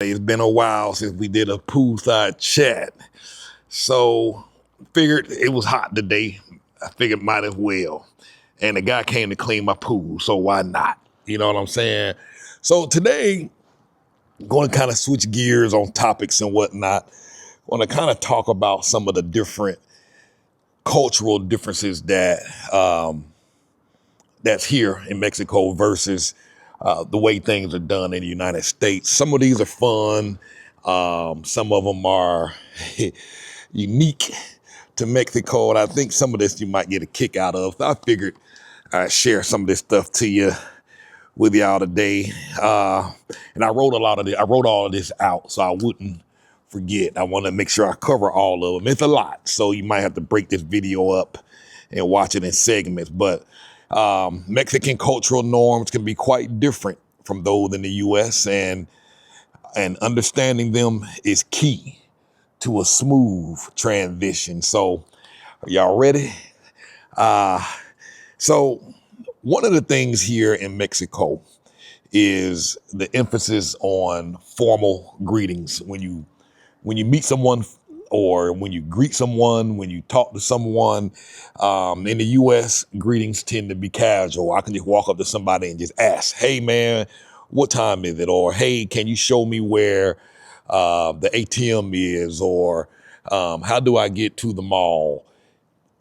everybody. It's been a while since we did a poolside chat. So figured it was hot today. I figured might as well. And the guy came to clean my pool, so why not? You know what I'm saying? So today, I'm going to kind of switch gears on topics and whatnot. I want to kind of talk about some of the different cultural differences that's here in Mexico versus the way things are done in the United States. Some of these are fun. Some of them are unique to Mexico. And I think some of this you might get a kick out of. So I figured I'd share some of this stuff to you with y'all today. And I wrote all of this out so I wouldn't forget. I want to make sure I cover all of them. It's a lot, so you might have to break this video up and watch it in segments. But Mexican cultural norms can be quite different from those in the U.S. and understanding them is key to a smooth transition. So, are y'all ready? So one of the things here in Mexico is the emphasis on formal greetings when you meet someone or when you greet someone, when you talk to someone. In the U.S., greetings tend to be casual. I can just walk up to somebody and just ask, hey, man, what time is it? Or, hey, can you show me where the ATM is? Or how do I get to the mall?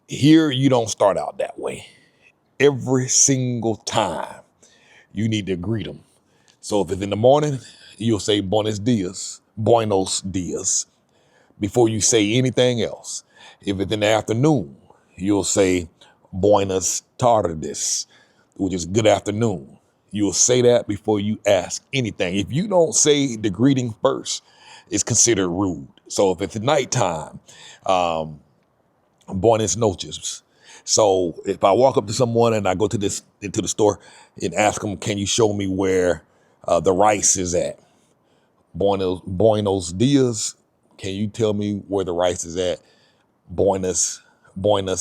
Here, you don't start out that way. Every single time, you need to greet them. So if it's in the morning, you'll say buenos dias, before you say anything else. If it's in the afternoon, you'll say buenas tardes, which is good afternoon. You'll say that before you ask anything. If you don't say the greeting first, it's considered rude. So if it's nighttime, buenas noches. So if I walk up to someone and I go into the store and ask them, can you show me where the rice is at? Buenos dias. Can you tell me where the rice is at? Buenas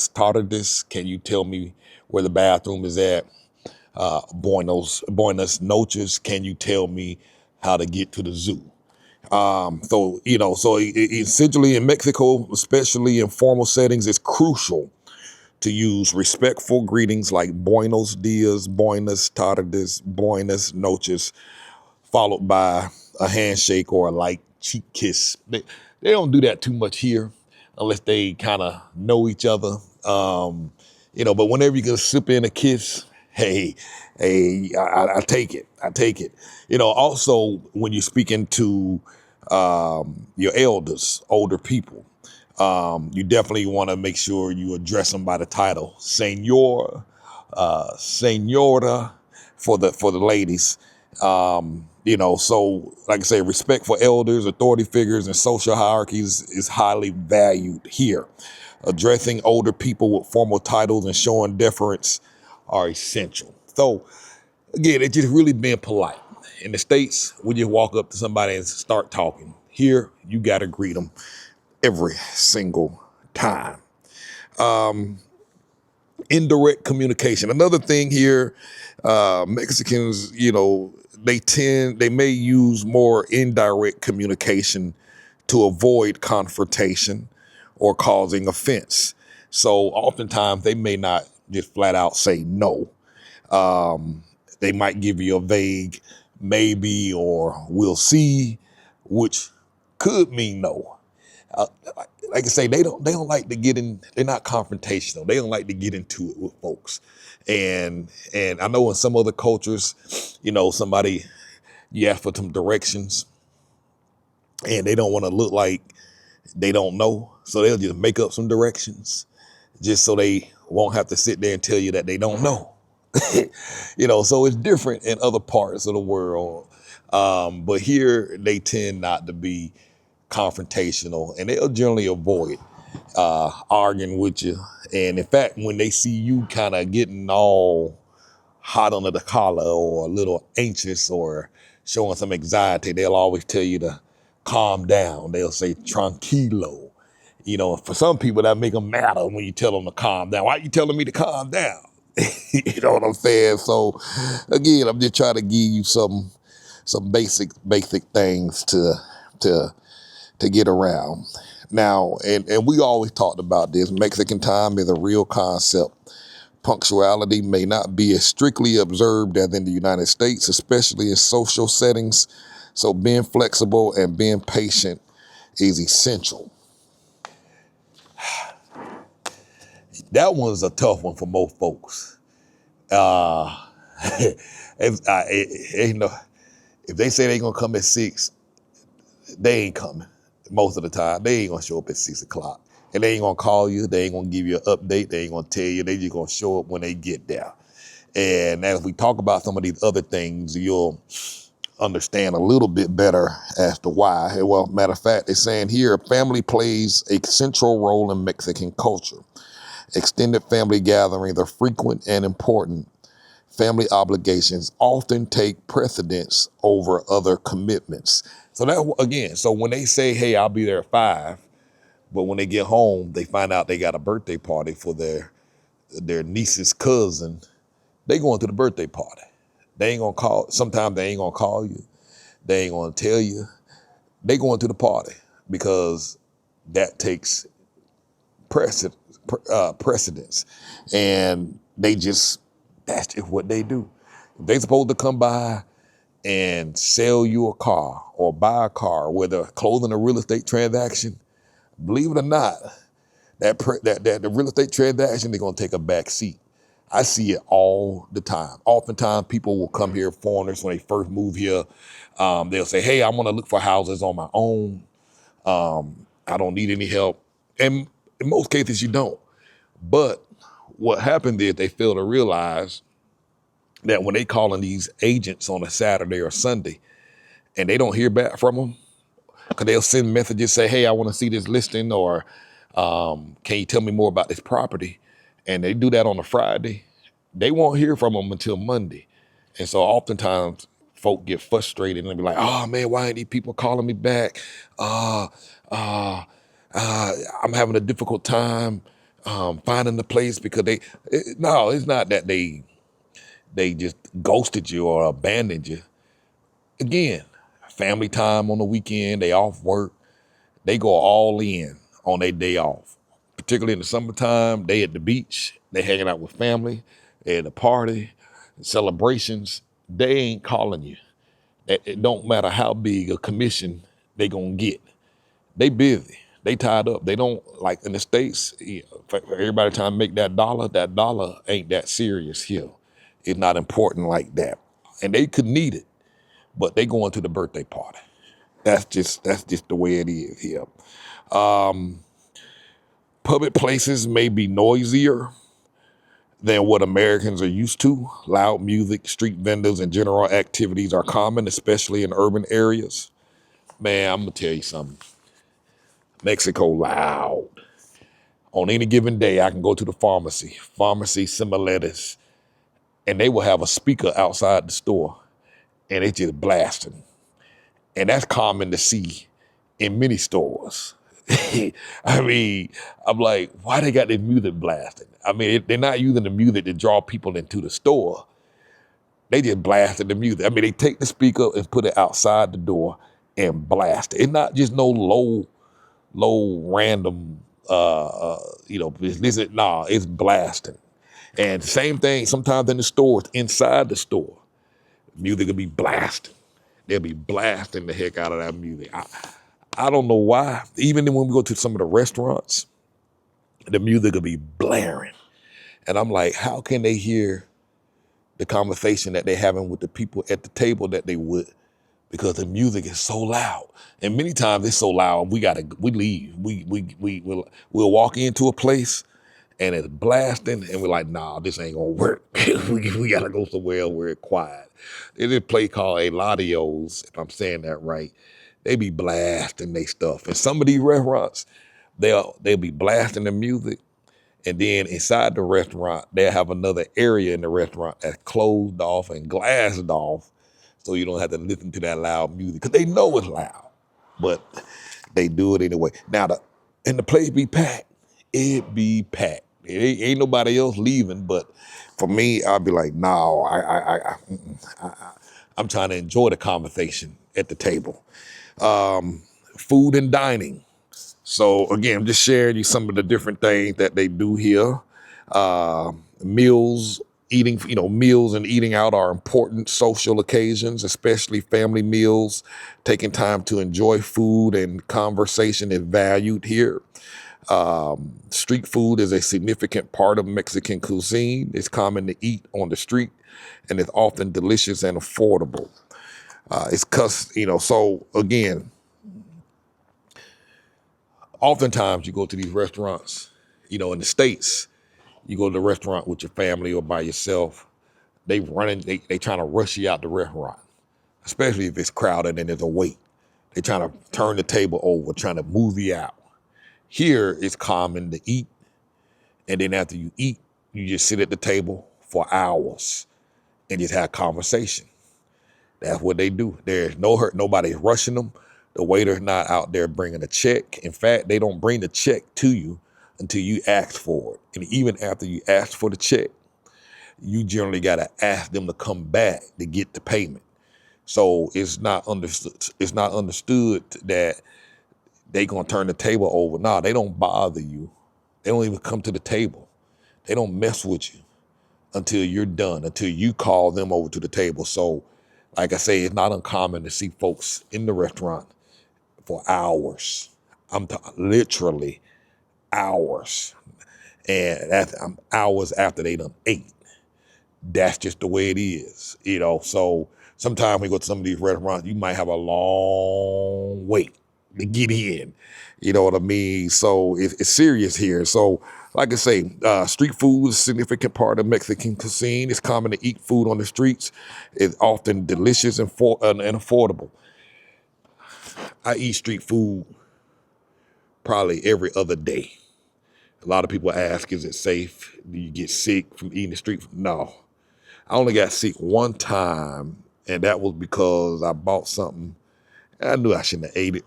tardes. Can you tell me where the bathroom is at? Buenas noches. Can you tell me how to get to the zoo? So essentially in Mexico, especially in formal settings, it's crucial to use respectful greetings like buenos dias, buenas tardes, buenas noches, followed by a handshake or a light cheek kiss. They don't do that too much here unless they kind of know each other. But whenever you can slip in a kiss, I take it. I take it. Also when you're speaking to your elders, older people, you definitely want to make sure you address them by the title, Señor, Señora for the ladies. So like I say, respect for elders, authority figures, and social hierarchies is highly valued here. Addressing older people with formal titles and showing deference are essential. So again, it's just really being polite. In the States, when you walk up to somebody and start talking, here you got to greet them every single time. Indirect communication. Another thing here, Mexicans, they may use more indirect communication to avoid confrontation or causing offense. So oftentimes they may not just flat out say no. They might give you a vague maybe or we'll see, which could mean no. Like I say, they don't like to get in. They're not confrontational. They don't like to get into it with folks. And I know in some other cultures, somebody, you ask for some directions and they don't want to look like they don't know. So they'll just make up some directions just so they won't have to sit there and tell you that they don't know. So it's different in other parts of the world. But here they tend not to be confrontational and they'll generally avoid arguing with you. And in fact, when they see you kind of getting all hot under the collar or a little anxious or showing some anxiety, they'll always tell you to calm down. They'll say tranquilo. For some people that make them mad when you tell them to calm down. Why are you telling me to calm down? You know what I'm saying? So again, I'm just trying to give you some some basic things to get around. Now, and we always talked about this. Mexican time is a real concept. Punctuality may not be as strictly observed as in the United States, especially in social settings. So being flexible and being patient is essential. That one's a tough one for most folks. You know, if they say they gonna come at 6, they ain't coming. Most of the time, they ain't gonna show up at 6 o'clock. And they ain't gonna call you. They ain't gonna give you an update. They ain't gonna tell you. They just gonna show up when they get there. And as we talk about some of these other things, you'll understand a little bit better as to why. Well, matter of fact, they're saying here, family plays a central role in Mexican culture. Extended family gatherings are frequent and important. Family obligations often take precedence over other commitments. So that, again, so when they say, hey, I'll be there at 5, but when they get home, they find out they got a birthday party for their niece's cousin, they going to the birthday party. They ain't gonna call, sometimes they ain't gonna call you. They ain't gonna tell you. They going to the party because that takes precedence. And that's just what they do. If they supposed to come by and sell you a car or buy a car, whether closing a real estate transaction, believe it or not, that the real estate transaction, they're gonna take a back seat. I see it all the time. Oftentimes people will come here, foreigners, when they first move here, they'll say, hey, I wanna look for houses on my own. I don't need any help. And in most cases you don't. But what happened is they fail to realize that when they calling these agents on a Saturday or Sunday and they don't hear back from them, because they'll send messages, say, hey, I want to see this listing, or can you tell me more about this property? And they do that on a Friday. They won't hear from them until Monday. And so oftentimes folk get frustrated and they be like, oh man, why ain't these people calling me back? I'm having a difficult time finding the place, because no, it's not that they just ghosted you or abandoned you. Again, family time on the weekend, they off work, they go all in on their day off. Particularly in the summertime, they at the beach, they hanging out with family, they at a party, celebrations, they ain't calling you. It don't matter how big a commission they gonna get. They busy, they tied up. They don't, like in the States, for everybody trying to make that dollar ain't that serious here. It's not important like that. And they could need it, but they going to the birthday party. That's just the way it is here. Public places may be noisier than what Americans are used to. Loud music, street vendors, and general activities are common, especially in urban areas. Man, I'm gonna tell you something. Mexico loud. On any given day, I can go to the pharmacy, Similares, and they will have a speaker outside the store, and it's just blasting. And that's common to see in many stores. I mean, I'm like, why they got this music blasting? I mean, they're not using the music to draw people into the store. They just blasted the music. I mean, they take the speaker and put it outside the door and blast it. It's not just no low random, it's blasting. And same thing, sometimes in the stores, inside the store, music will be blasting. They'll be blasting the heck out of that music. I don't know why. Even when we go to some of the restaurants, the music will be blaring. And I'm like, how can they hear the conversation that they're having with the people at the table that they would? Because the music is so loud. And many times it's so loud, we leave. We'll walk into a place and it's blasting and we're like, nah, this ain't gonna work. we gotta go somewhere where it's quiet. There's a place called Eladios, if I'm saying that right. They be blasting their stuff. And some of these restaurants, they'll be blasting the music, and then inside the restaurant, they'll have another area in the restaurant that's closed off and glassed off, so you don't have to listen to that loud music, because they know it's loud, but they do it anyway. Now, and the place be packed. It be packed. It ain't nobody else leaving, but for me, I'd be like, no, I'm trying to enjoy the conversation at the table. Food and dining. So again, I'm just sharing you some of the different things that they do here. Meals, eating, meals and eating out are important social occasions, especially family meals. Taking time to enjoy food and conversation is valued here. Street food is a significant part of Mexican cuisine. It's common to eat on the street and it's often delicious and affordable. So again, oftentimes you go to these restaurants, in the States, you go to the restaurant with your family or by yourself, they trying to rush you out the restaurant, especially if it's crowded and there's a wait. They trying to turn the table over, trying to move you out. Here, it's common to eat, and then after you eat, you just sit at the table for hours and just have conversation. That's what they do. There's no hurt. Nobody's rushing them. The waiter's not out there bringing a check. In fact, they don't bring the check to you until you ask for it. And even after you ask for the check, you generally got to ask them to come back to get the payment. So it's not understood. It's not understood that they gonna turn the table over. Nah, they don't bother you. They don't even come to the table. They don't mess with you until you're done, until you call them over to the table. So, like I say, it's not uncommon to see folks in the restaurant for hours. Literally hours. And that's hours after they done ate. That's just the way it is, So sometimes when you go to some of these restaurants, you might have a long wait to get in. You know what I mean? So it's serious here. So like I say, street food is a significant part of Mexican cuisine. It's common to eat food on the streets. It's often delicious and affordable. I eat street food probably every other day. A lot of people ask, is it safe? Do you get sick from eating the street food? No. I only got sick one time, and that was because I bought something. I knew I shouldn't have ate it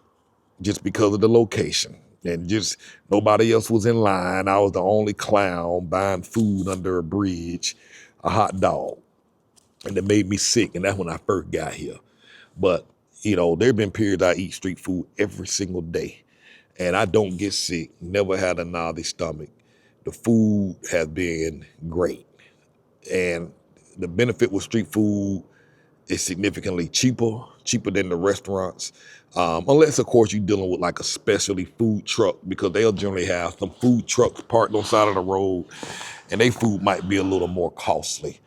just because of the location. And just nobody else was in line. I was the only clown buying food under a bridge, a hot dog. And it made me sick, and that's when I first got here. But, there have been periods I eat street food every single day. And I don't get sick, never had a gnarly stomach. The food has been great. And the benefit with street food is significantly cheaper than the restaurants. Unless, of course, you're dealing with like a specialty food truck, because they'll generally have some food trucks parked on the side of the road, and their food might be a little more costly.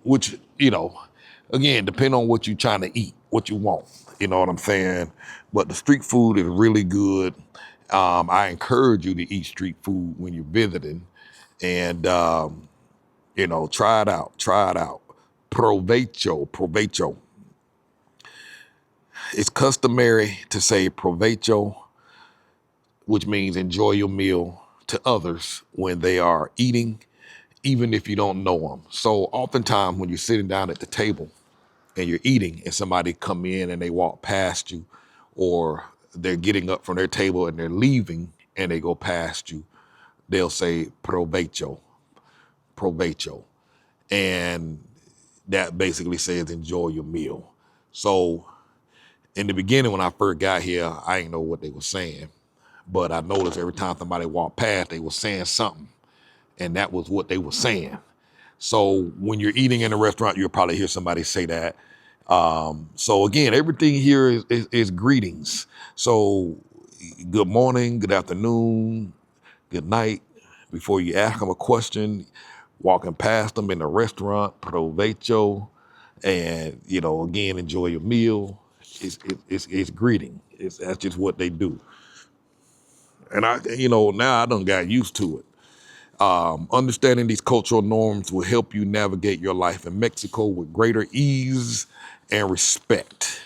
Which, again, depending on what you're trying to eat, what you want, you know what I'm saying? But the street food is really good. I encourage you to eat street food when you're visiting, and try it out. Provecho. It's customary to say provecho, which means enjoy your meal, to others when they are eating, even if you don't know them. So oftentimes when you're sitting down at the table and you're eating and somebody come in and they walk past you, or they're getting up from their table and they're leaving and they go past you, they'll say provecho. And that basically says enjoy your meal. So in the beginning, when I first got here, I didn't know what they were saying, but I noticed every time somebody walked past, they were saying something, and that was what they were saying. So when you're eating in a restaurant, you'll probably hear somebody say that. So again, everything here is greetings. So good morning, good afternoon, good night. Before you ask them a question, walking past them in the restaurant, provecho, and again, enjoy your meal. It's greeting. That's just what they do. And now I done got used to it. Understanding these cultural norms will help you navigate your life in Mexico with greater ease and respect.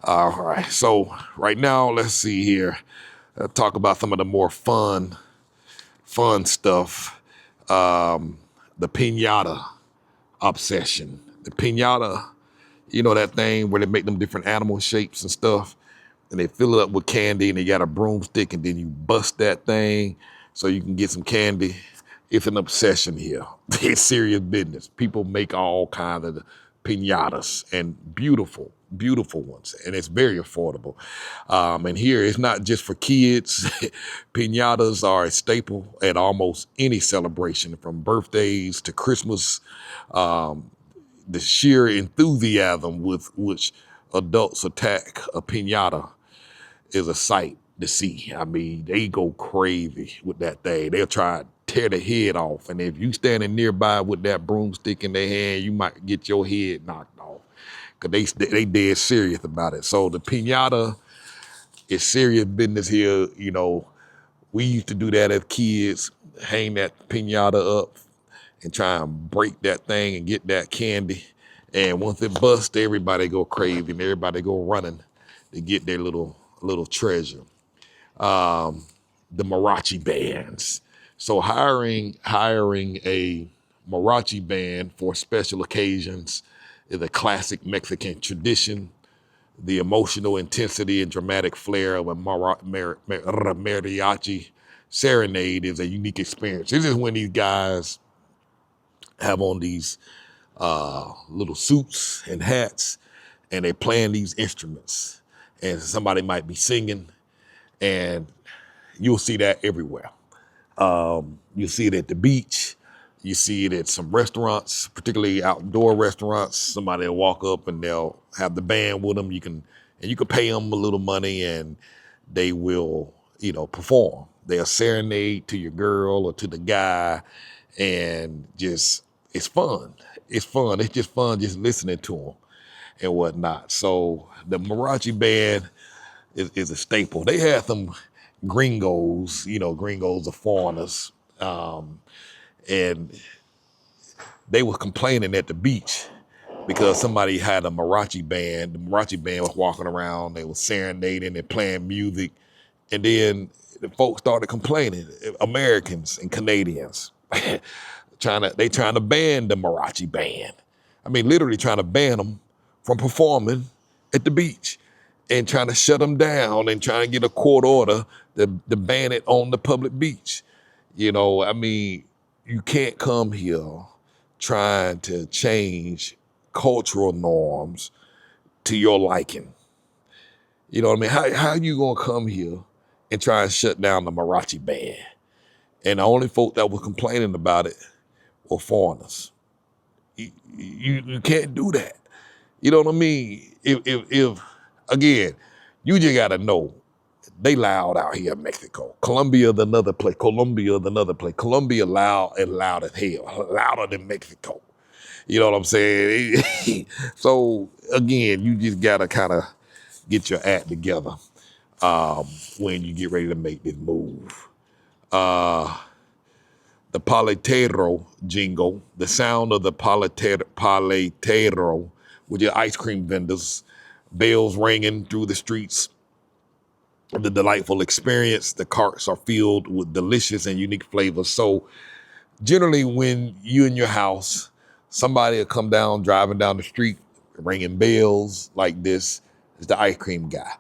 All right, so right now, let's see here. Talk about some of the more fun stuff. The piñata obsession. The piñata, that thing where they make them different animal shapes and stuff, and they fill it up with candy, and they got a broomstick, and then you bust that thing so you can get some candy. It's an obsession here. It's serious business. People make all kinds of piñatas, and beautiful, beautiful ones. And it's very affordable. And here it's not just for kids. Piñatas are a staple at almost any celebration, from birthdays to Christmas. The sheer enthusiasm with which adults attack a piñata is a sight to see. I mean, they go crazy with that thing. They'll try to tear the head off. And if you standing nearby with that broomstick in their hand, you might get your head knocked off. Because they dead serious about it. So the piñata is serious business here. You know, we used to do that as kids, hang that piñata up and try and break that thing and get that candy. And once it busts, everybody go crazy and everybody go running to get their little treasure. The mariachi bands. So hiring a mariachi band for special occasions is a classic Mexican tradition. The emotional intensity and dramatic flair of a mariachi serenade is a unique experience. This is when these guys have on these little suits and hats, and they playing these instruments. And somebody might be singing, and you'll see that everywhere. You see it at the beach. You see it at some restaurants, particularly outdoor restaurants. Somebody will walk up and they'll have the band with them. You can pay them a little money and they will, perform. They'll serenade to your girl or to the guy, and it's fun. It's fun. It's just fun just listening to them and whatnot. So the mariachi band is a staple. They had some gringos, gringos are foreigners, and they were complaining at the beach because somebody had a mariachi band. The mariachi band was walking around, they were serenading and playing music, and then the folks started complaining, Americans and Canadians, trying to ban the mariachi band. I mean, literally trying to ban them from performing at the beach and trying to shut them down and trying to get a court order to ban it on the public beach. I mean, you can't come here trying to change cultural norms to your liking. You know what I mean? How you gonna come here and try and shut down the mariachi band? And the only folk that was complaining about it were foreigners. You can't do that. You know what I mean? If again, you just gotta know, they loud out here in Mexico. Colombia is another place. Colombia loud as hell, louder than Mexico. You know what I'm saying? So again, you just gotta kind of get your act together when you get ready to make this move. The paletero jingle, the sound of the paletero, with your ice cream vendors, bells ringing through the streets. The delightful experience. The carts are filled with delicious and unique flavors. So generally when you in your house, somebody will come down, driving down the street, ringing bells like this, is the ice cream guy.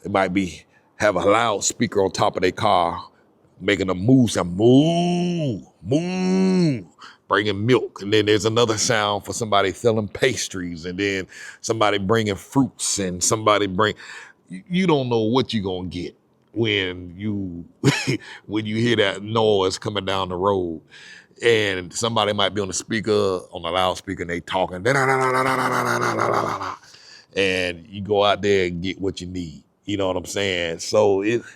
It might be have a loudspeaker on top of their car, making a moo sound, moo, moo, bringing milk. And then there's another sound for somebody selling pastries, and then somebody bringing fruits, and somebody you don't know what you're gonna get when you when you hear that noise coming down the road. And somebody might be on the loudspeaker, and they talking, and you go out there and get what you need. You know what I'm saying? So it's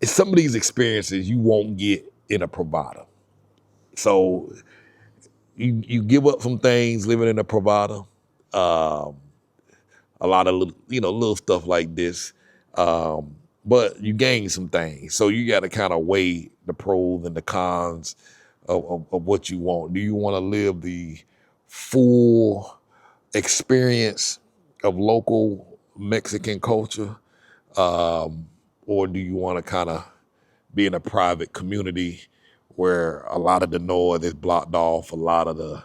some of these experiences you won't get in a Pravada. So you give up some things living in a Pravada. A lot of little stuff like this, but you gain some things. So you got to kind of weigh the pros and the cons of what you want. Do you want to live the full experience of local Mexican culture, or do you want to kind of be in a private community where a lot of the noise is blocked off, a lot of the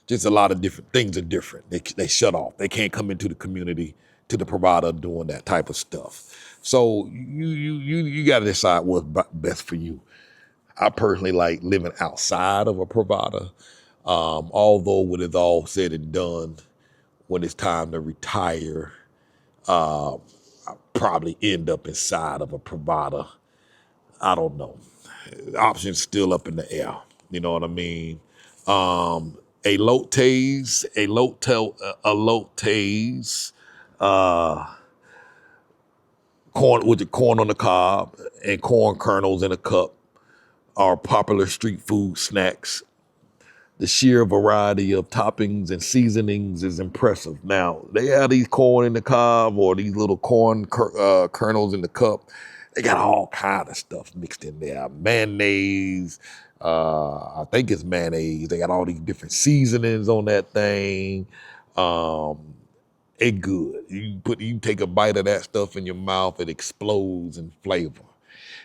just a lot of different things are different. They shut off. They can't come into the community, to the provider, doing that type of stuff. So you got to decide what's best for you. I personally like living outside of a provider. Although when it's all said and done, when it's time to retire, probably end up inside of a provider. I don't know. The option's still up in the air. You know what I mean? Elotes, corn with the corn on the cob and corn kernels in a cup are popular street food snacks. The sheer variety of toppings and seasonings is impressive. Now, they have these corn in the cob or these little corn kernels in the cup. They got all kind of stuff mixed in there. Mayonnaise, I think it's mayonnaise. They got all these different seasonings on that thing. It good. You take a bite of that stuff in your mouth, it explodes in flavor.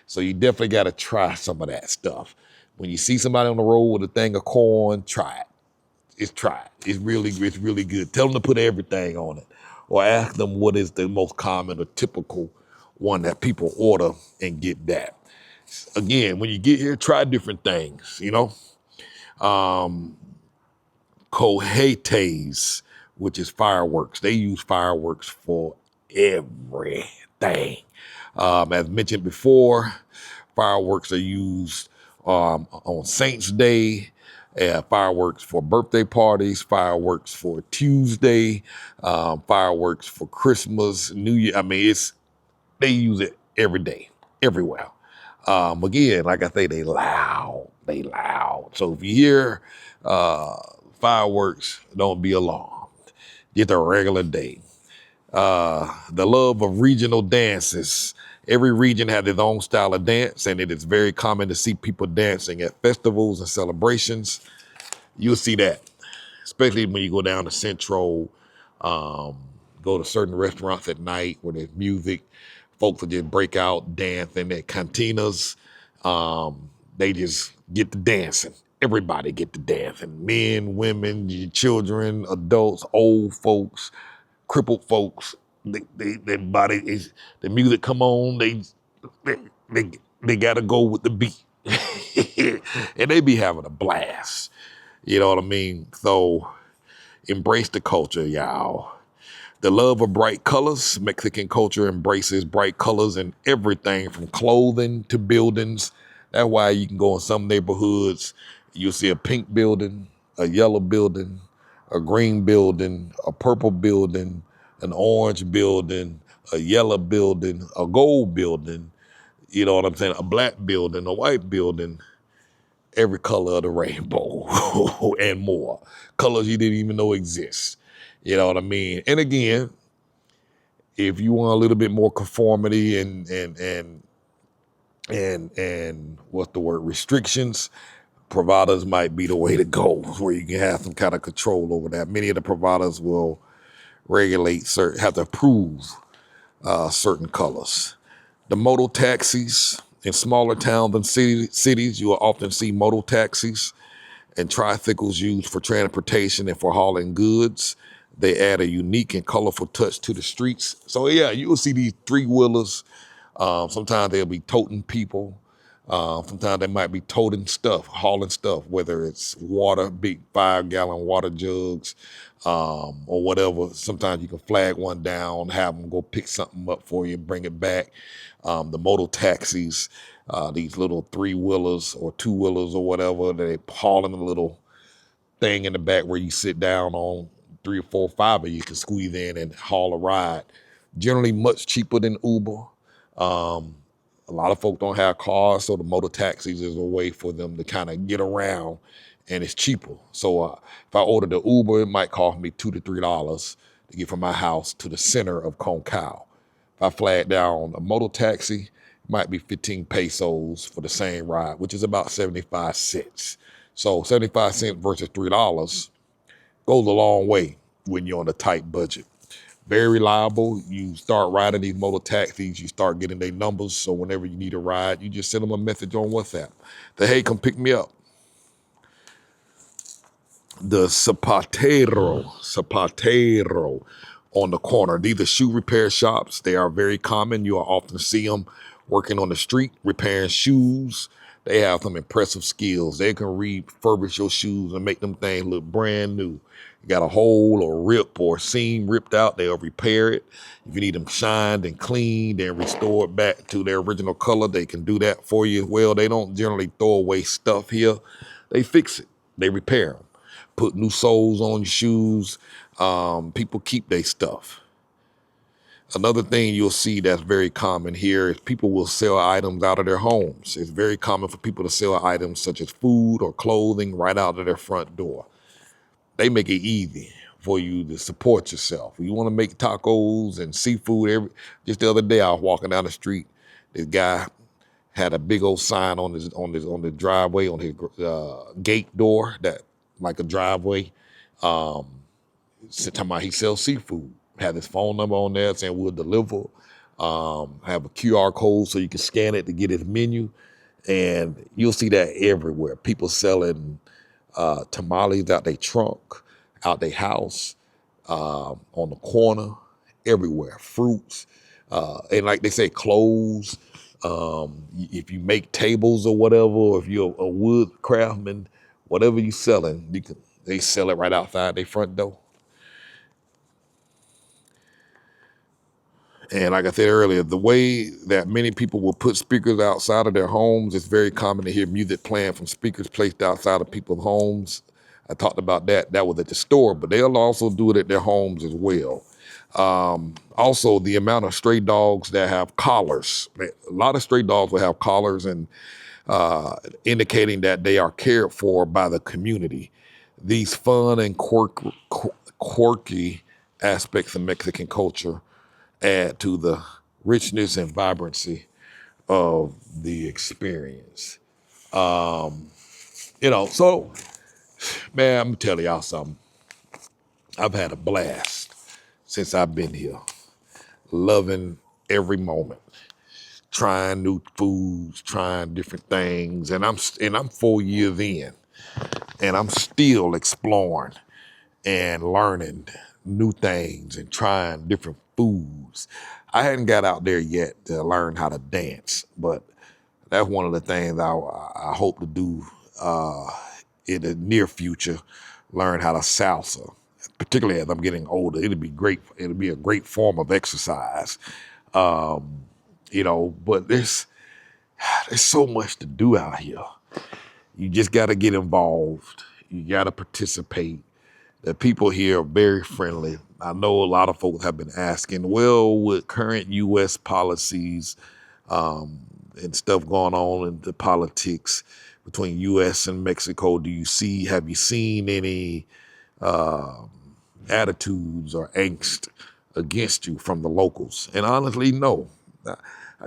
So you definitely got to try some of that stuff. When you see somebody on the road with a thing of corn, try it. Try it. It's really good. Tell them to put everything on it, or ask them what is the most common or typical one that people order and get that. Again, when you get here, try different things. Cohetes, which is fireworks. They use fireworks for everything. As mentioned before, fireworks are used on Saints' Day, fireworks for birthday parties, fireworks for Tuesday, fireworks for Christmas, New Year. I mean, they use it every day, everywhere. Again, like I say, they loud. So if you hear fireworks, don't be alarmed. Just a regular day. The love of regional dances. Every region has its own style of dance, and it is very common to see people dancing at festivals and celebrations. You'll see that, especially when you go down to Central, go to certain restaurants at night where there's music. Folks will just break out, dance in their cantinas. They just get to dancing. Everybody get to dancing. Men, women, children, adults, old folks, crippled folks. Their body is, the music come on. They gotta go with the beat, and they be having a blast. You know what I mean? So embrace the culture, y'all. The love of bright colors. Mexican culture embraces bright colors in everything from clothing to buildings. That's why you can go in some neighborhoods, you'll see a pink building, a yellow building, a green building, a purple building, an orange building, a yellow building, a gold building, you know what I'm saying, a black building, a white building, every color of the rainbow and more. Colors you didn't even know exist. You know what I mean? And again, if you want a little bit more conformity and what's the word, restrictions, providers might be the way to go, where you can have some kind of control over that. Many of the providers will have to approve certain colors. The modal taxis in smaller towns and cities, you will often see modal taxis and tricycles used for transportation and for hauling goods. They add a unique and colorful touch to the streets. So yeah, you will see these three-wheelers. Sometimes they'll be toting people. Sometimes they might be toting stuff, hauling stuff, whether it's water, big 5-gallon water jugs, or whatever. Sometimes you can flag one down, have them go pick something up for you and bring it back. The modal taxis, these little 3-wheelers or 2-wheelers or whatever, they hauling a little thing in the back where you sit down on 3 or 4 or 5 of you can squeeze in and haul a ride. Generally much cheaper than Uber. A lot of folk don't have cars, so the motor taxis is a way for them to kind of get around, and it's cheaper. So if I order the Uber, it might cost me $2 to $3 to get from my house to the center of Concal. If I flag down a motor taxi, it might be 15 pesos for the same ride, which is about 75 cents. So 75 cents versus $3 goes a long way when you're on a tight budget. Very reliable. You start riding these motor taxis, you start getting their numbers. So whenever you need a ride, you just send them a message on WhatsApp. Say, hey, come pick me up. The Zapatero on the corner. These are shoe repair shops. They are very common. You will often see them working on the street, repairing shoes, They have some impressive skills. They can refurbish your shoes and make them things look brand new. You got a hole or rip or seam ripped out, they'll repair it. If you need them shined and cleaned and restored back to their original color, they can do that for you as well. They don't generally throw away stuff here. They fix it. They repair them. Put new soles on your shoes. People keep their stuff. Another thing you'll see that's very common here is people will sell items out of their homes. It's very common for people to sell items such as food or clothing right out of their front door. They make it easy for you to support yourself. You want to make tacos and seafood. Just the other day, I was walking down the street. This guy had a big old sign on the driveway, on his gate door, that like a driveway. Talking about he sells seafood. Had his phone number on there saying we'll deliver. Have a QR code so you can scan it to get his menu. And you'll see that everywhere. People selling tamales out their trunk, out their house, on the corner, everywhere. Fruits, and like they say, clothes. If you make tables or whatever, or if you're a wood craftsman, whatever you're selling, they sell it right outside their front door. And like I said earlier, the way that many people will put speakers outside of their homes, it's very common to hear music playing from speakers placed outside of people's homes. I talked about that. That was at the store, but they'll also do it at their homes as well. Also, the amount of stray dogs that have collars. A lot of stray dogs will have collars, and indicating that they are cared for by the community. These fun and quirky aspects of Mexican culture add to the richness and vibrancy of the experience. So, man, I'm gonna tell y'all something. I've had a blast since I've been here, loving every moment, trying new foods, trying different things, and I'm 4 years in, and I'm still exploring and learning new things and trying different foods. I hadn't got out there yet to learn how to dance, but that's one of the things I hope to do in the near future, learn how to salsa, particularly as I'm getting older. It'll be great. It'll be a great form of exercise. But there's so much to do out here. You just got to get involved. You got to participate. The people here are very friendly. I know a lot of folks have been asking, well, with current U.S. policies and stuff going on in the politics between U.S. and Mexico, have you seen any attitudes or angst against you from the locals? And honestly, no. I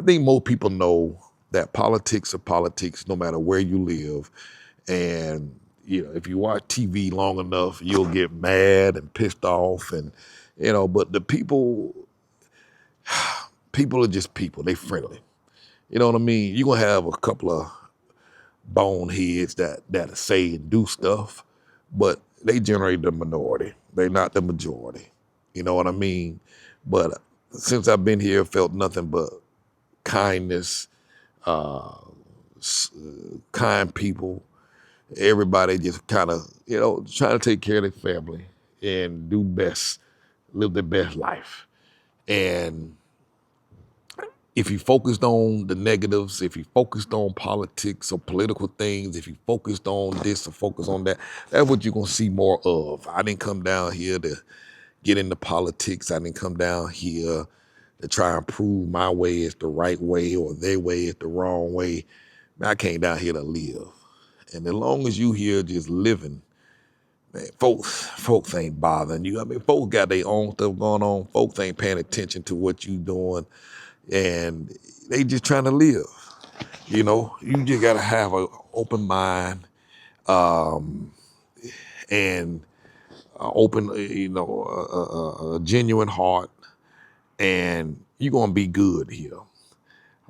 think most people know that politics are politics no matter where you live. And if you watch TV long enough, you'll get mad and pissed off, but the people are just people. They friendly. You know what I mean? You're gonna have a couple of boneheads that say and do stuff, but they generate the minority. They're not the majority. You know what I mean? But since I've been here, felt nothing but kindness, kind people. Everybody just kind of, trying to take care of their family and live their best life. And if you focused on the negatives, if you focused on politics or political things, if you focused on this or focus on that, that's what you're going to see more of. I didn't come down here to get into politics. I didn't come down here to try and prove my way is the right way or their way is the wrong way. Man, I came down here to live. And as long as you here just living, man, folks ain't bothering you. I mean, folks got their own stuff going on. Folks ain't paying attention to what you doing. And they just trying to live. You just got to have an open mind and a genuine heart. And you're going to be good here.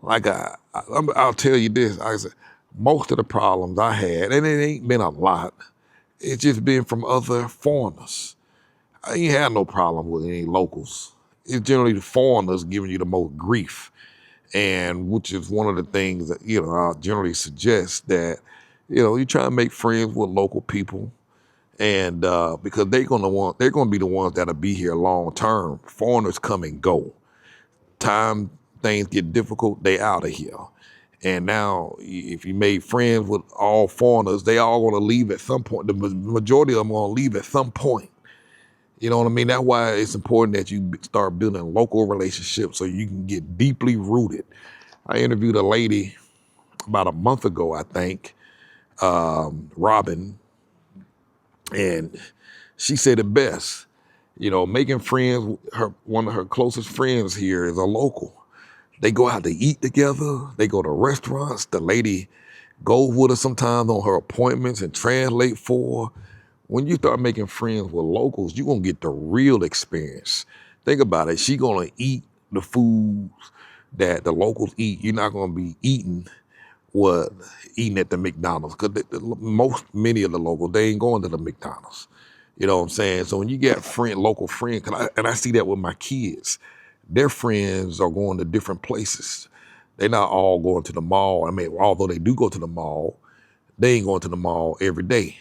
Like I'll tell you this, I said, most of the problems I had, and it ain't been a lot, it's just been from other foreigners. I ain't had no problem with any locals. It's generally the foreigners giving you the most grief. And which is one of the things that, I generally suggest that, you try and make friends with local people. And because they're gonna be the ones that'll be here long term. Foreigners come and go. Time things get difficult, they out of here. And now, if you made friends with all foreigners, they all gonna leave at some point. The majority of them gonna leave at some point. You know what I mean? That's why it's important that you start building local relationships so you can get deeply rooted. I interviewed a lady about a month ago, I think, Robin, and she said it best. Making friends. One of her closest friends here is a local. They go out to eat together. They go to restaurants. The lady goes with her sometimes on her appointments and translate for her. When you start making friends with locals, you're going to get the real experience. Think about it. She going to eat the foods that the locals eat. You're not going to be eating at the McDonald's, because many of the locals, they ain't going to the McDonald's. You know what I'm saying? So when you get local friends, and I see that with my kids, their friends are going to different places. They're not all going to the mall. I mean, although they do go to the mall, they ain't going to the mall every day.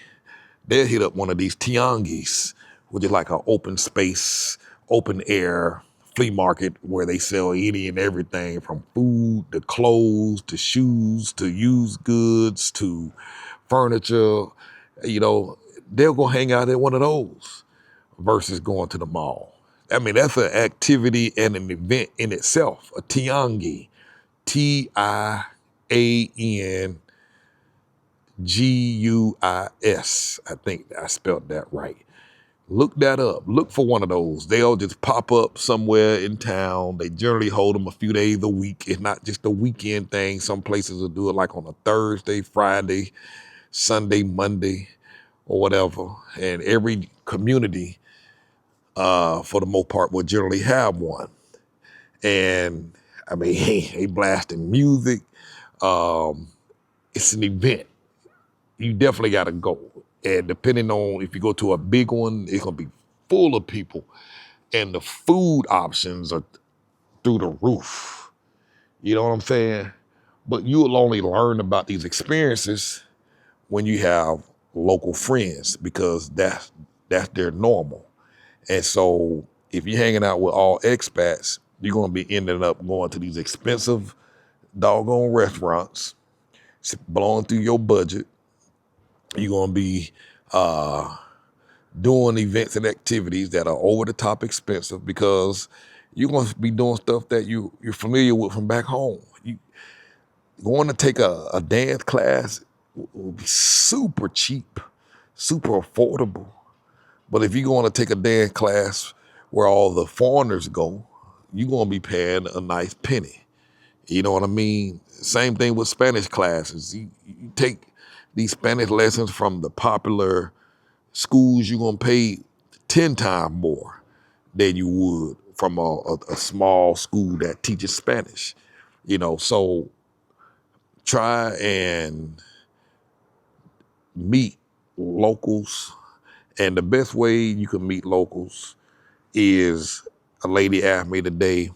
They'll hit up one of these tianguis, which is like an open space, open air flea market where they sell any and everything from food to clothes to shoes to used goods to furniture. They'll go hang out at one of those versus going to the mall. I mean, that's an activity and an event in itself, a tiangi, Tianguis. I think I spelled that right. Look that up. Look for one of those. They'll just pop up somewhere in town. They generally hold them a few days a week. It's not just a weekend thing. Some places will do it like on a Thursday, Friday, Sunday, Monday, or whatever. And every community, for the most part, will generally have one. And I mean, they blasting music. It's an event. You definitely got to go. And depending on if you go to a big one, it's going to be full of people. And the food options are through the roof. You know what I'm saying? But you will only learn about these experiences when you have local friends, because that's their normal. And so if you're hanging out with all expats, you're going to be ending up going to these expensive doggone restaurants, blowing through your budget. You're going to be doing events and activities that are over the top expensive, because you're going to be doing stuff that you're familiar with from back home. You going to take a dance class will be super cheap, super affordable. But if you're going to take a dance class where all the foreigners go, you're going to be paying a nice penny. You know what I mean? Same thing with Spanish classes. You take these Spanish lessons from the popular schools, you're going to pay 10 times more than you would from a small school that teaches Spanish. So try and meet locals. And the best way you can meet locals is, a lady asked me today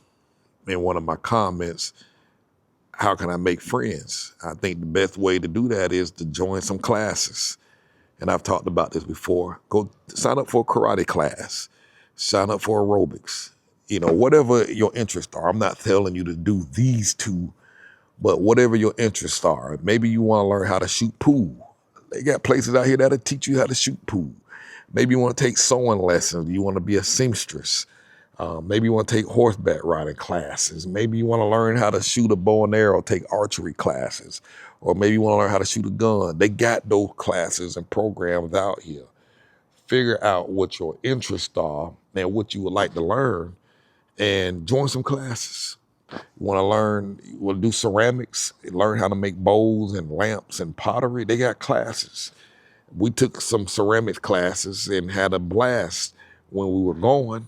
in one of my comments, how can I make friends? I think the best way to do that is to join some classes. And I've talked about this before. Go sign up for a karate class, sign up for aerobics, whatever your interests are. I'm not telling you to do these two, but whatever your interests are. Maybe you want to learn how to shoot pool. They got places out here that'll teach you how to shoot pool. Maybe you want to take sewing lessons. You want to be a seamstress. Maybe you want to take horseback riding classes. Maybe you want to learn how to shoot a bow and arrow, take archery classes. Or maybe you want to learn how to shoot a gun. They got those classes and programs out here. Figure out what your interests are and what you would like to learn, and join some classes. You want to do ceramics, learn how to make bowls and lamps and pottery. They got classes. We took some ceramics classes and had a blast when we were going,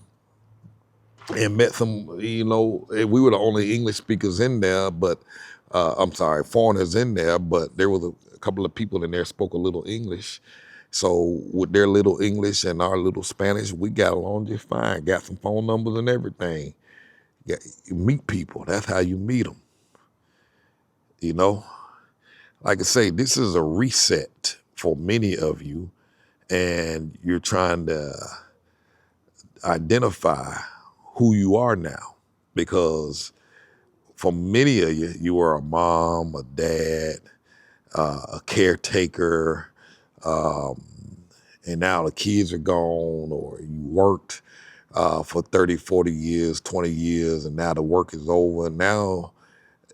and met some, we were the only English speakers in there, but foreigners in there, but there was a couple of people in there spoke a little English. So with their little English and our little Spanish, we got along just fine. Got some phone numbers and everything. You meet people. That's how you meet them. You know, like I say, this is a reset for many of you, and you're trying to identify who you are now, because for many of you, you were a mom, a dad, a caretaker, and now the kids are gone, or you worked for 30, 40 years, 20 years, and now the work is over. Now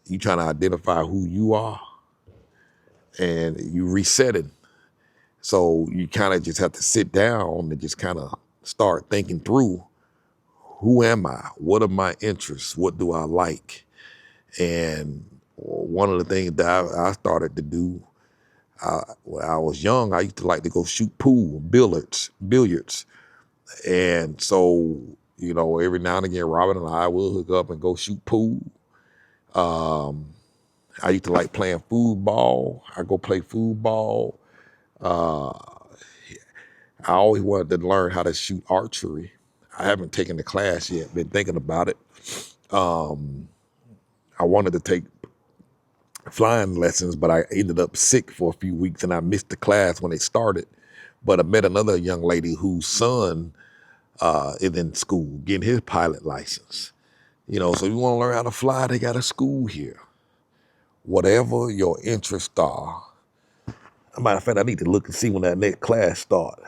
you trying to identify who you are, and you resetting. So you kind of just have to sit down and just kind of start thinking through, who am I? What are my interests? What do I like? And one of the things that I started to do, when I was young, I used to like to go shoot pool, billiards. And so, every now and again, Robin and I will hook up and go shoot pool. I used to like playing football. I go play football. I always wanted to learn how to shoot archery. I haven't taken the class yet, been thinking about it. I wanted to take flying lessons, but I ended up sick for a few weeks and I missed the class when it started. But I met another young lady whose son is in school getting his pilot license. So you want to learn how to fly, they got a school here. Whatever your interests are. As a matter of fact, I need to look and see when that next class starts.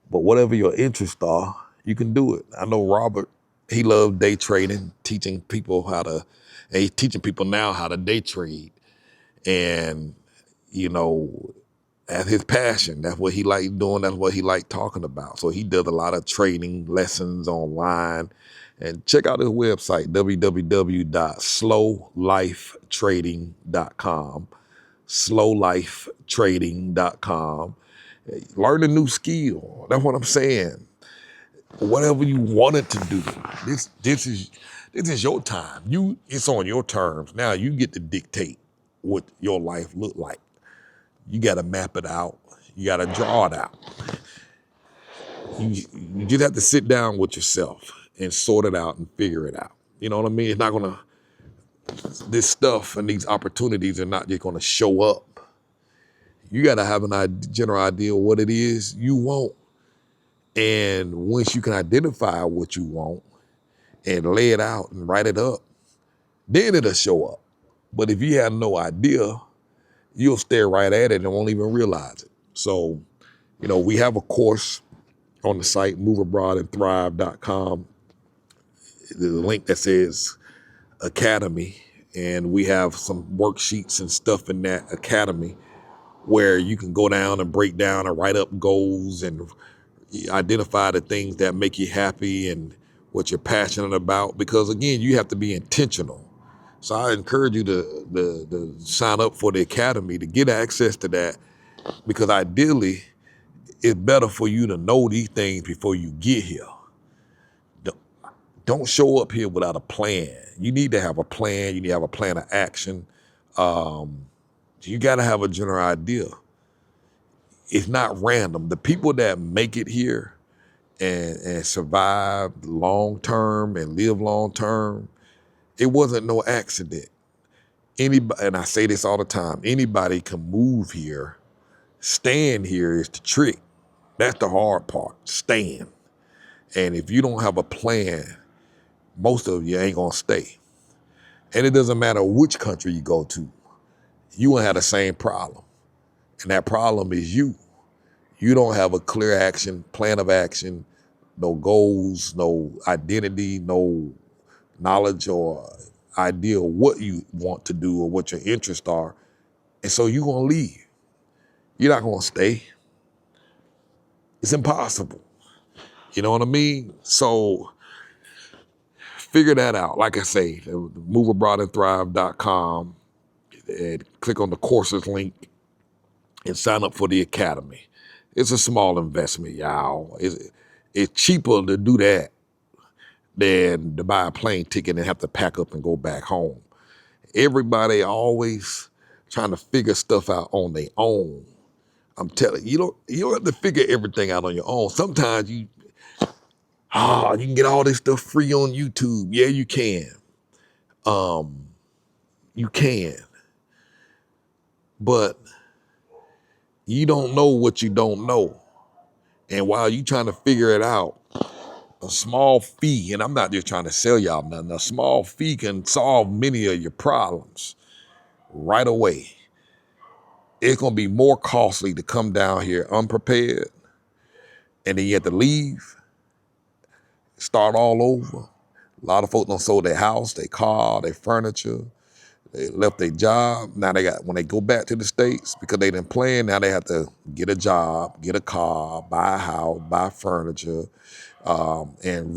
But whatever your interests are, you can do it. I know Robert, he loves day trading, teaching people and he's teaching people now how to day trade. And, that's his passion. That's what he liked doing. That's what he liked talking about. So he does a lot of trading lessons online. And check out his website, www.slowlifetrading.com, slowlifetrading.com. Learn a new skill. That's what I'm saying. Whatever you wanted to do, this is your time. It's on your terms. Now you get to dictate what your life look like. You got to map it out. You got to draw it out. You just have to sit down with yourself and sort it out and figure it out. You know what I mean? It's not gonna. This stuff and these opportunities are not just gonna show up. You got to have a general idea of what it is you want. And once you can identify what you want and lay it out and write it up, then it'll show up. But if you have no idea, you'll stare right at it and won't even realize it. So, we have a course on the site, moveabroadandthrive.com. There's a link that says Academy, and we have some worksheets and stuff in that Academy where you can go down and break down and write up goals and identify the things that make you happy and what you're passionate about. Because again, you have to be intentional. So I encourage you to sign up for the Academy to get access to that, because ideally it's better for you to know these things before you get here. Don't show up here without a plan. You need to have a plan. You need to have a plan of action. You got to have a general idea. It's not random. The people that make it here and survive long term and live long term, it wasn't no accident. Anybody, and I say this all the time, anybody can move here. Staying here is the trick. That's the hard part, staying. And if you don't have a plan, most of you ain't gonna stay. And it doesn't matter which country you go to, you will have the same problem. And that problem is you. You don't have a clear plan of action, no goals, no identity, no knowledge or idea of what you want to do or what your interests are. And so you're gonna leave. You're not gonna stay. It's impossible. You know what I mean? So figure that out. Like I say, moveabroadandthrive.com, and click on the courses link and sign up for the Academy. It's a small investment, y'all. It's cheaper to do that than to buy a plane ticket and have to pack up and go back home. Everybody always trying to figure stuff out on their own. I'm telling you, you don't have to figure everything out on your own. Sometimes you can get all this stuff free on YouTube. Yeah, you can. You can. But you don't know what you don't know. And while you trying to figure it out, a small fee, and I'm not just trying to sell y'all nothing, a small fee can solve many of your problems right away. It's going to be more costly to come down here unprepared, and then you have to leave, start all over. A lot of folks done sold their house, their car, their furniture. They left their job. Now they got, when they go back to the States, because they didn't plan, now they have to get a job, get a car, buy a house, buy furniture, and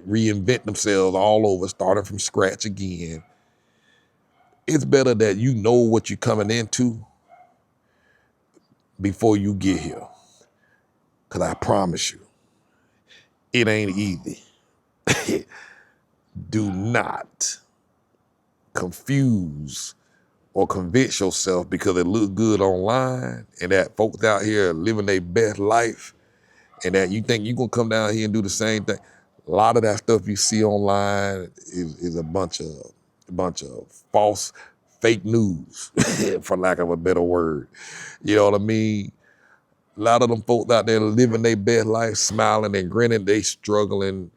reinvent themselves all over, starting from scratch again. It's better that you know what you're coming into before you get here. Because I promise you, it ain't easy. Do not confuse or convince yourself because it looks good online and that folks out here are living their best life and that you think you're going to come down here and do the same thing. A lot of that stuff you see online is a bunch of false, fake news, for lack of a better word. You know what I mean? A lot of them folks out there living their best life, smiling and grinning, they struggling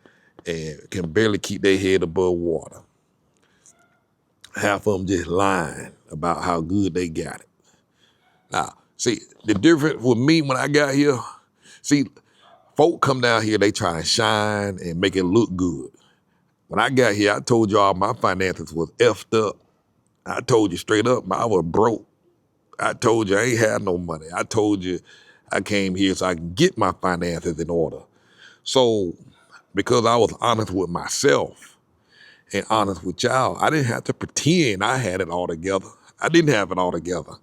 and can barely keep their head above water. Half of them just lying about how good they got it. Now, see, the difference with me when I got here, see, folk come down here, they try to shine and make it look good. When I got here, I told y'all my finances was effed up. I told you straight up, I was broke. I told you I ain't had no money. I told you I came here so I can get my finances in order. So because I was honest with myself and honest with y'all, I didn't have to pretend I had it all together. I didn't have it all together.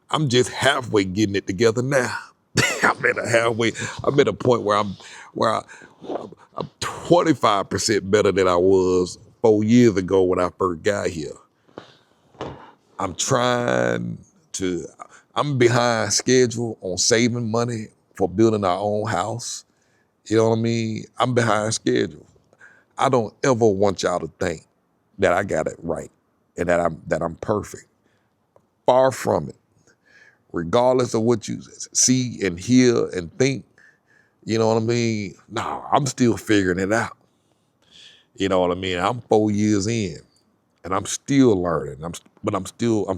I'm just halfway getting it together now. I'm at a point where I'm 25% better than I was 4 years ago when I first got here. I'm behind schedule on saving money for building our own house. You know what I mean? I'm behind schedule. I don't ever want y'all to think that I got it right and that I'm perfect. Far from it. Regardless of what you see and hear and think, you know what I mean? No, I'm still figuring it out. You know what I mean? I'm 4 years in and I'm still learning. I'm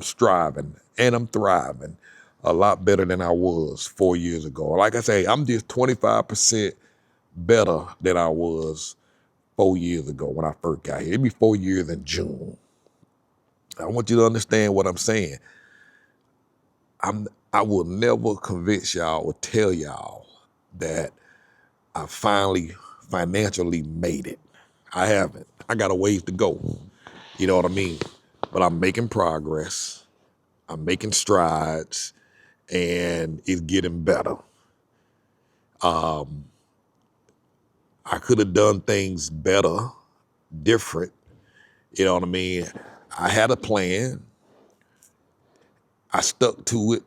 striving and I'm thriving a lot better than I was 4 years ago. Like I say, I'm just 25% better than I was 4 years ago when I first got here. It'd be 4 years in June. I want you to understand what I'm saying. I will never convince y'all or tell y'all that I finally financially made it. I haven't. I got a ways to go. You know what I mean? But I'm making progress. I'm making strides, and it's getting better. I could have done things better, different. You know what I mean? I had a plan. I stuck to it.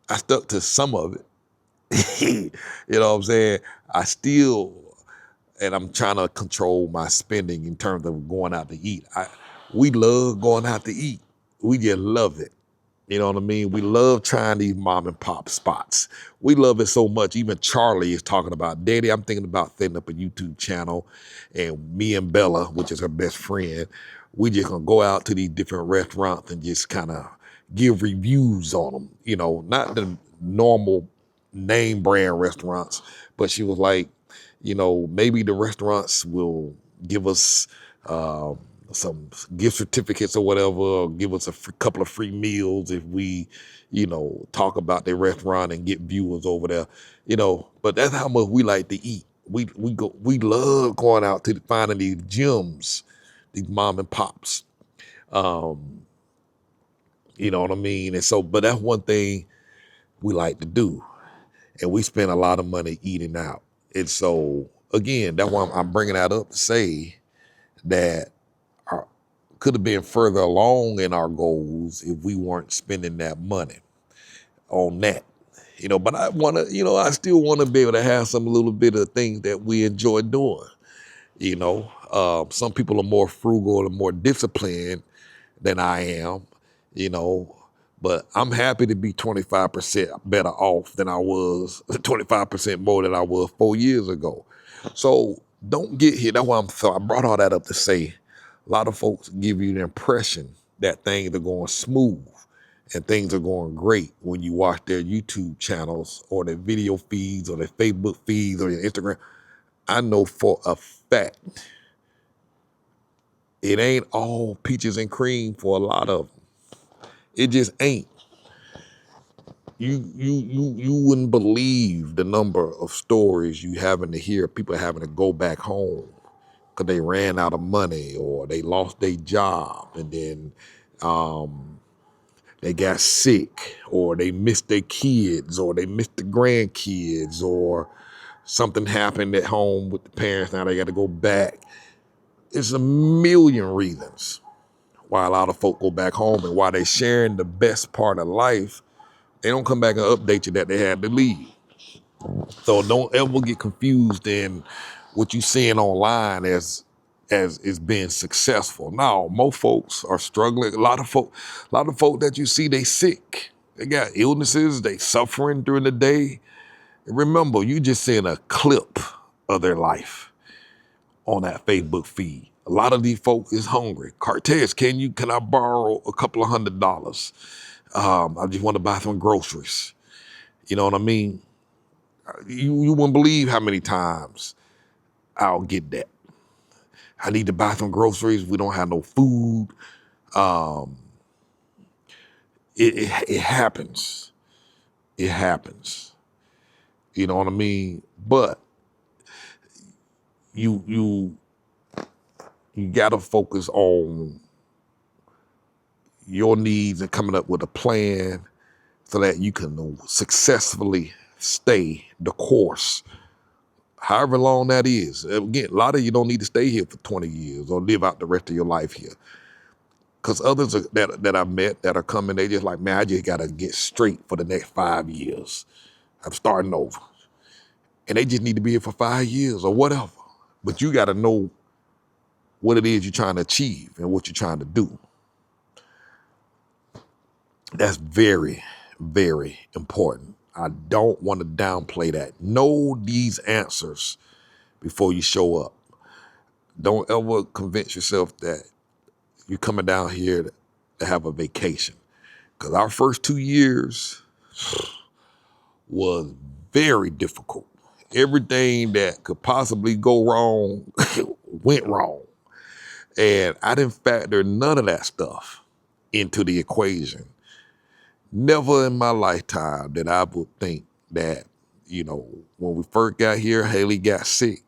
I stuck to some of it. You know what I'm saying? And I'm trying to control my spending in terms of going out to eat. We love going out to eat. We just love it. You know what I mean? We love trying these mom and pop spots. We love it so much. Even Charlie is talking about, Daddy, I'm thinking about setting up a YouTube channel. And me and Bella, which is her best friend, we just gonna go out to these different restaurants and just kind of give reviews on them. You know, not the normal name brand restaurants, but she was like, you know, maybe the restaurants will give us some gift certificates or whatever, or give us a couple of free meals if we, you know, talk about their restaurant and get viewers over there, you know. But that's how much we like to eat. We love going out to finding these gyms, these mom and pops. You know what I mean? And so, but that's one thing we like to do. And we spend a lot of money eating out. And so, again, that's why I'm bringing that up to say that could have been further along in our goals if we weren't spending that money on that. You know, but I still want to be able to have some little bit of things that we enjoy doing. You know, some people are more frugal and more disciplined than I am, you know, But I'm happy to be 25% better off than I was, 25% more than I was 4 years ago. So don't get here. That's why I brought all that up to say a lot of folks give you the impression that things are going smooth and things are going great when you watch their YouTube channels or their video feeds or their Facebook feeds or your Instagram. I know for a fact it ain't all peaches and cream for a lot of them. It just ain't. You wouldn't believe the number of stories you having to hear people having to go back home because they ran out of money or they lost their job and then they got sick or they missed their kids or they missed the grandkids or something happened at home with the parents. Now they got to go back. It's a million reasons why a lot of folk go back home and why they sharing the best part of life. They don't come back and update you that they had to leave. So don't ever get confused in what you seeing online as is being successful. No, most folks are struggling. A lot of folk that you see, they sick. They got illnesses, they suffering during the day. And remember, you just seeing a clip of their life on that Facebook feed. A lot of these folk is hungry. Cortez, can I borrow a couple of $100? I just want to buy some groceries. You know what I mean? You wouldn't believe how many times I'll get that. I need to buy some groceries. We don't have no food. It happens. It happens. You know what I mean? But you gotta focus on your needs and coming up with a plan so that you can successfully stay the course, however long that is. Again, a lot of you don't need to stay here for 20 years or live out the rest of your life here. Because others that I've met that are coming, they just like, man, I just got to get straight for the next 5 years. I'm starting over. And they just need to be here for 5 years or whatever. But you got to know what it is you're trying to achieve and what you're trying to do. That's very, very important. I don't want to downplay that. Know these answers before you show up. Don't ever convince yourself that you're coming down here to have a vacation. Because our first 2 years was very difficult. Everything that could possibly go wrong went wrong. And I didn't factor none of that stuff into the equation. Never in my lifetime did I would think that, when we first got here, Haley got sick.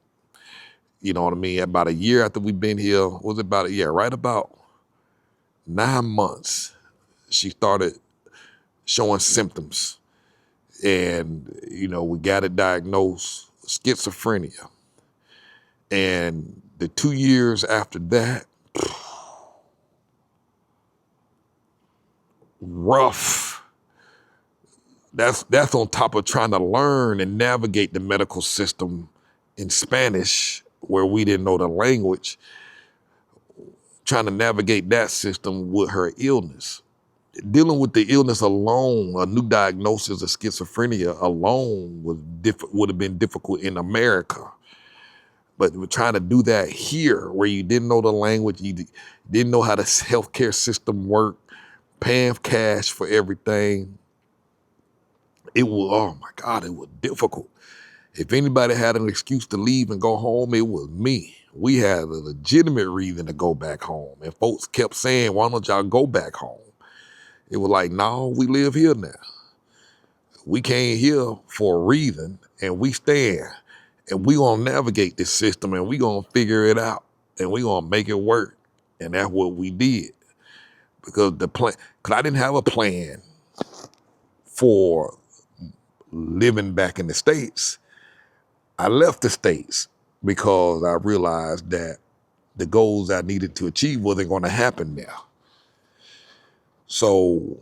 You know what I mean? About a year after we've been here, right about 9 months, she started showing symptoms. And, we got it diagnosed schizophrenia. And the 2 years after that, rough. That's on top of trying to learn and navigate the medical system in Spanish, where we didn't know the language, trying to navigate that system with her illness. Dealing with the illness alone, a new diagnosis of schizophrenia alone would have been difficult in America. But we're trying to do that here, where you didn't know the language, you didn't know how the healthcare system worked, paying cash for everything. It was, oh my God, it was difficult. If anybody had an excuse to leave and go home, it was me. We had a legitimate reason to go back home. And folks kept saying, why don't y'all go back home? It was like, no, we live here now. We came here for a reason and we stand. And we gonna navigate this system and we gonna figure it out and we gonna make it work. And that's what we did. Because I didn't have a plan for living back in the States. I left the States because I realized that the goals I needed to achieve wasn't gonna happen now. So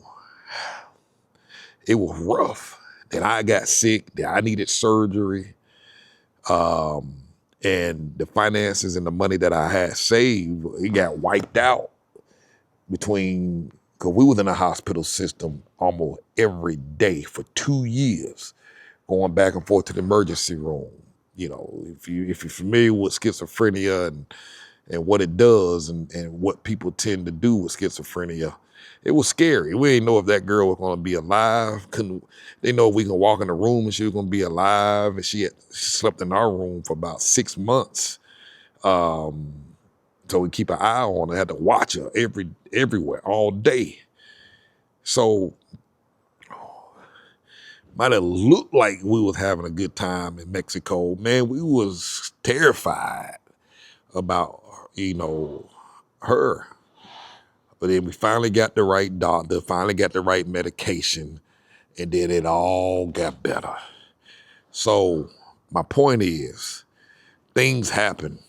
it was rough. Then I got sick, then I needed surgery. And the finances and the money that I had saved, it got wiped out between Because we was in the hospital system almost every day for 2 years, going back and forth to the emergency room. You know, if you're familiar with schizophrenia and what it does and what people tend to do with schizophrenia, it was scary. We didn't know if that girl was going to be alive. They know if we can walk in the room and she was going to be alive. And she slept in our room for about 6 months. So we keep an eye on her, had to watch her everywhere, all day. So might have looked like we was having a good time in Mexico. Man, we was terrified about, her. But then we finally got the right doctor, finally got the right medication, and then it all got better. So my point is, things happen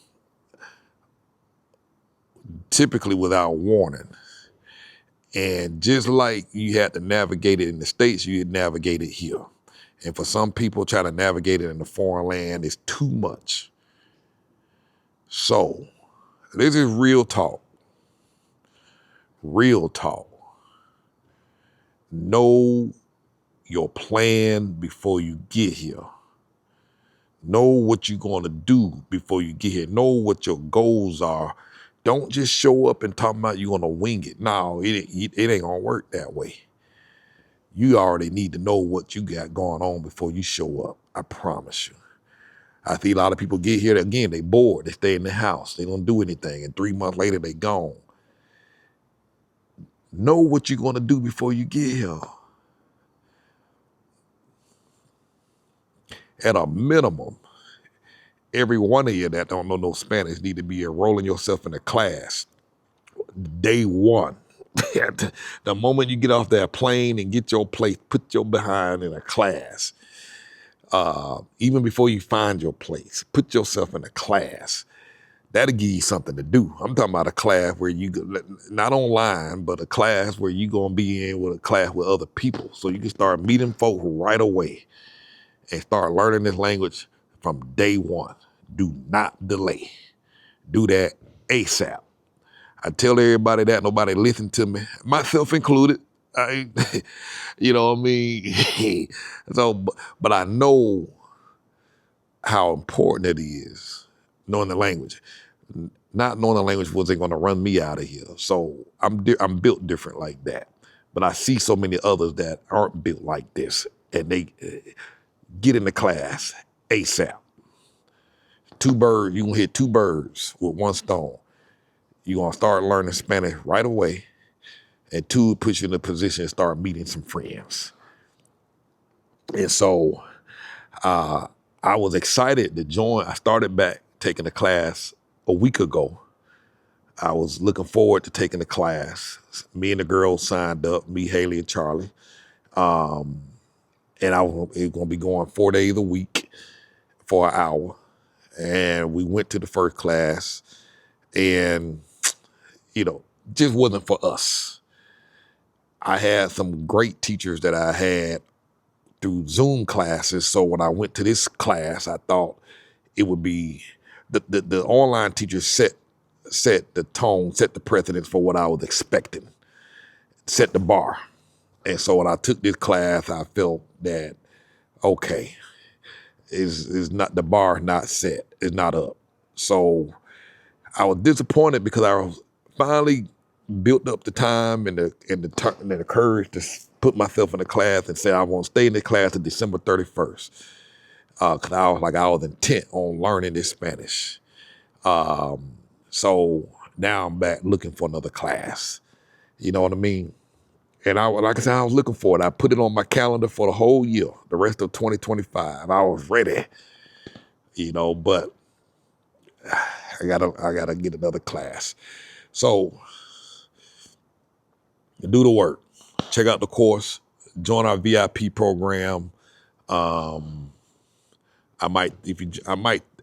typically without warning. And just like you had to navigate it in the States, you had navigate it here. And for some people, trying to navigate it in a foreign land is too much. So this is real talk. Real talk. Know your plan before you get here. Know what you're going to do before you get here. Know what your goals are. Don't just show up and talk about you're going to wing it. No, it ain't going to work that way. You already need to know what you got going on before you show up. I promise you. I see a lot of people get here, again, they bored. They stay in the house. They don't do anything. And 3 months later, they gone. Know what you're going to do before you get here. At a minimum, every one of you that don't know no Spanish need to be enrolling yourself in a class. Day one. The moment you get off that plane and get your place, put your behind in a class. Even before you find your place, put yourself in a class. That'll give you something to do. I'm talking about a class where you, not online, but a class where you're going to be in with a class with other people. So you can start meeting folk right away and start learning this language from day one. Do not delay. Do that ASAP. I tell everybody that, nobody listen to me, myself included. You know what I mean? So, but I know how important it is, knowing the language. Not knowing the language wasn't going to run me out of here. So I'm built different like that. But I see so many others that aren't built like this, and they get in the class ASAP. You gonna hit 2 birds with 1 stone. You're gonna start learning Spanish right away, and 2, puts you in a position to start meeting some friends. And so I was excited to join. I started back taking the class a week ago. I was looking forward to taking the class. Me and the girls signed up, me, Haley, and Charlie. And it was going to be going 4 days a week for an hour. And we went to the first class, and, just wasn't for us. I had some great teachers that I had through Zoom classes. So when I went to this class, I thought it would be, the online teachers set the tone, set the precedence for what I was expecting, set the bar. And so when I took this class, I felt that, okay, is not, the bar not set, it's not up. So I was disappointed because I was finally built up the time and the courage to put myself in the class and say I want to stay in the class until December 31st. Because I was intent on learning this Spanish. So now I'm back looking for another class. You know what I mean? And like I said, I was looking for it. I put it on my calendar for the whole year, the rest of 2025. I was ready, but I gotta get another class. So do the work. Check out the course. Join our VIP program. I might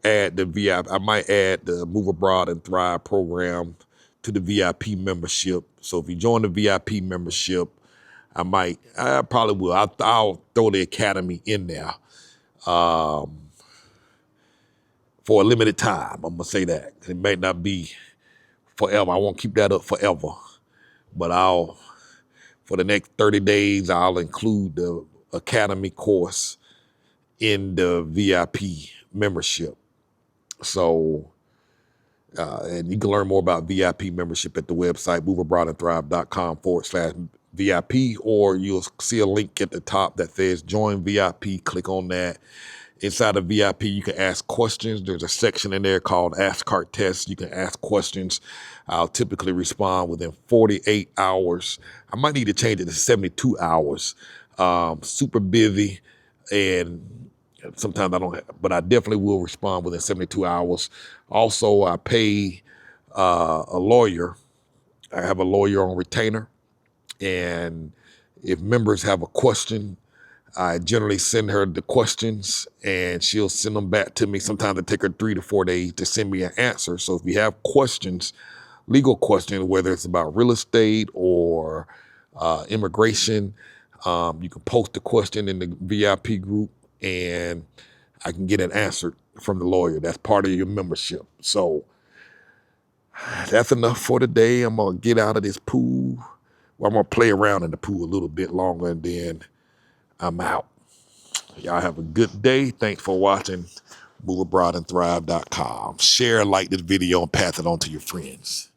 add the VIP. I might add the Move Abroad and Thrive program to the VIP membership. So if you join the VIP membership, I probably will. I'll throw the academy in there for a limited time. I'm gonna say that. It may not be forever. I won't keep that up forever, but I'll for the next 30 days, I'll include the Academy course in the VIP membership. So, and you can learn more about VIP membership at the website, moveabroadandthrive.com/VIP, or you'll see a link at the top that says join VIP. Click on that. Inside of VIP, you can ask questions. There's a section in there called Ask Cart Test. You can ask questions. I'll typically respond within 48 hours. I might need to change it to 72 hours. Super busy, and sometimes I don't have, but I definitely will respond within 72 hours. Also, I pay a lawyer. I have a lawyer on retainer, and if members have a question, I generally send her the questions and she'll send them back to me. Sometimes it take her 3 to 4 days to send me an answer. So if you have questions, legal questions, whether it's about real estate or immigration, you can post the question in the VIP group and I can get it answered from the lawyer. That's part of your membership. So that's enough for today. I'm going to get out of this pool. Well, I'm going to play around in the pool a little bit longer and then I'm out. Y'all have a good day. Thanks for watching. MoveAbroadandThrive.com. Share, like this video, and pass it on to your friends.